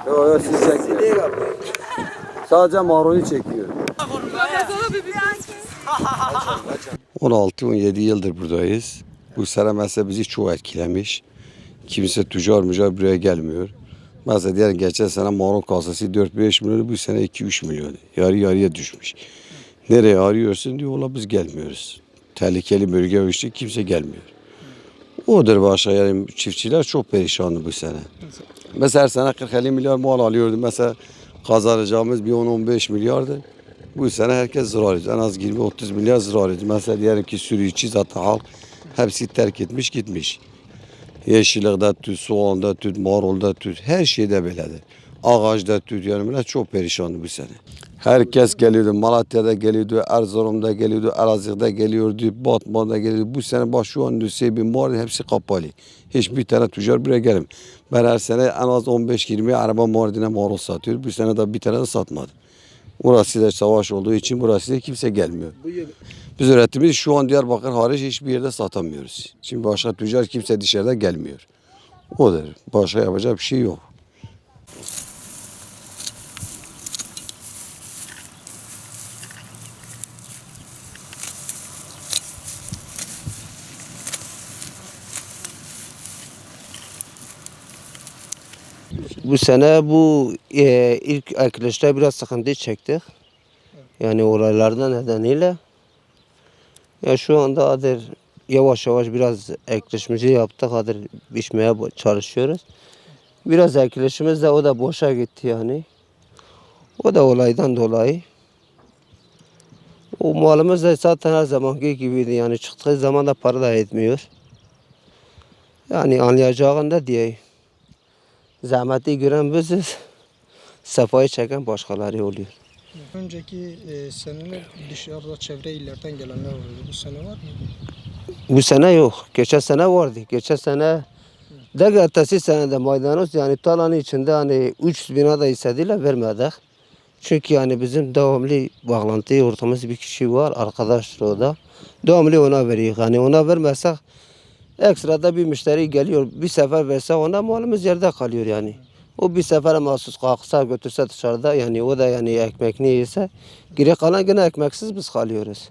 Yok siz çekmiyor. Sadece marulu çekiyor. 16-17 yıldır buradayız. Bu sene mesela bizi çok etkilemiş. Kimse tüccar buraya gelmiyor. Mesela diyelim geçen sene marul kasası 4-5 milyon, bu sene 2-3 milyon. Yarı yarıya düşmüş. Nereye arıyorsun diyor, ola biz gelmiyoruz. Tehlikeli bölge işte kimse gelmiyor. Odur başka, yani çiftçiler çok perişandı bu sene. Mesela her sene 40-50 milyar mal alıyordu. Mesela kazanacağımız bir 10-15 milyardı. Bu sene herkes zarar ediyor. En az 20-30 milyar zarar ediyor. Mesela diyelim ki sürücü zaten halk hepsi terk etmiş gitmiş. Yeşillikte tut, soğanda tut, marulda tut, her şeyde böyledir. Ağaçta tut, yani çok perişandı bu sene. Herkes geliyordu, Malatya'da geliyordu, Erzurum'da geliyordu, Elazığ'da geliyordu, Batman'da geliyordu. Bu sene bak şu an Nusaybin, Mardin hepsi kapalı. Hiçbir tane tüccar buraya gelmiyor. Ben her sene en az 15-20 araba Mardin'e marul satıyor. Bu sene de bir tane de satmadı. Burası da savaş olduğu için burası da kimse gelmiyor. Biz üretimimiz şu an Diyarbakır hariç hiçbir yerde satamıyoruz. Şimdi başka tüccar kimse dışarıda gelmiyor. Odur. Başka yapacak bir şey yok. Bu sene ilk ekilişte biraz sıkıntı çektik. Yani olaylardan nedeniyle. Ya şu anda yavaş yavaş biraz ekilişimizi yaptık. Biçmeye çalışıyoruz. Biraz ekilişimiz de o da boşa gitti yani. O da olaydan dolayı. O malımız da zaten her zamanki gibiydi. Yani çıktığı zaman da para da etmiyor. Yani anlayacağında diye. Zahmeti gören biziz. Sefayı çeken başkaları oluyor. Önceki seneler dışarıda çevre illerden gelenler oluyordu. Bu sene var mı? Bu sene yok. Geçen sene vardı. Geçen sene de ertesi sene de maydanoz yani talanın içinde hani 3 bina da istediler vermedik. Çünkü yani bizim devamlı bağlantı ortamımız bir kişi var. Arkadaşlar o da. Devamlı ona veriyor. Hani ona vermezsek ekstrada bir müşteri geliyor. Bir sefer versek ona malımız yerde kalıyor yani. O bir sefere mahsus kalksa götürse dışarıda yani o da yani ekmek ne yese geri kalan gene ekmeksiz biz kalıyoruz.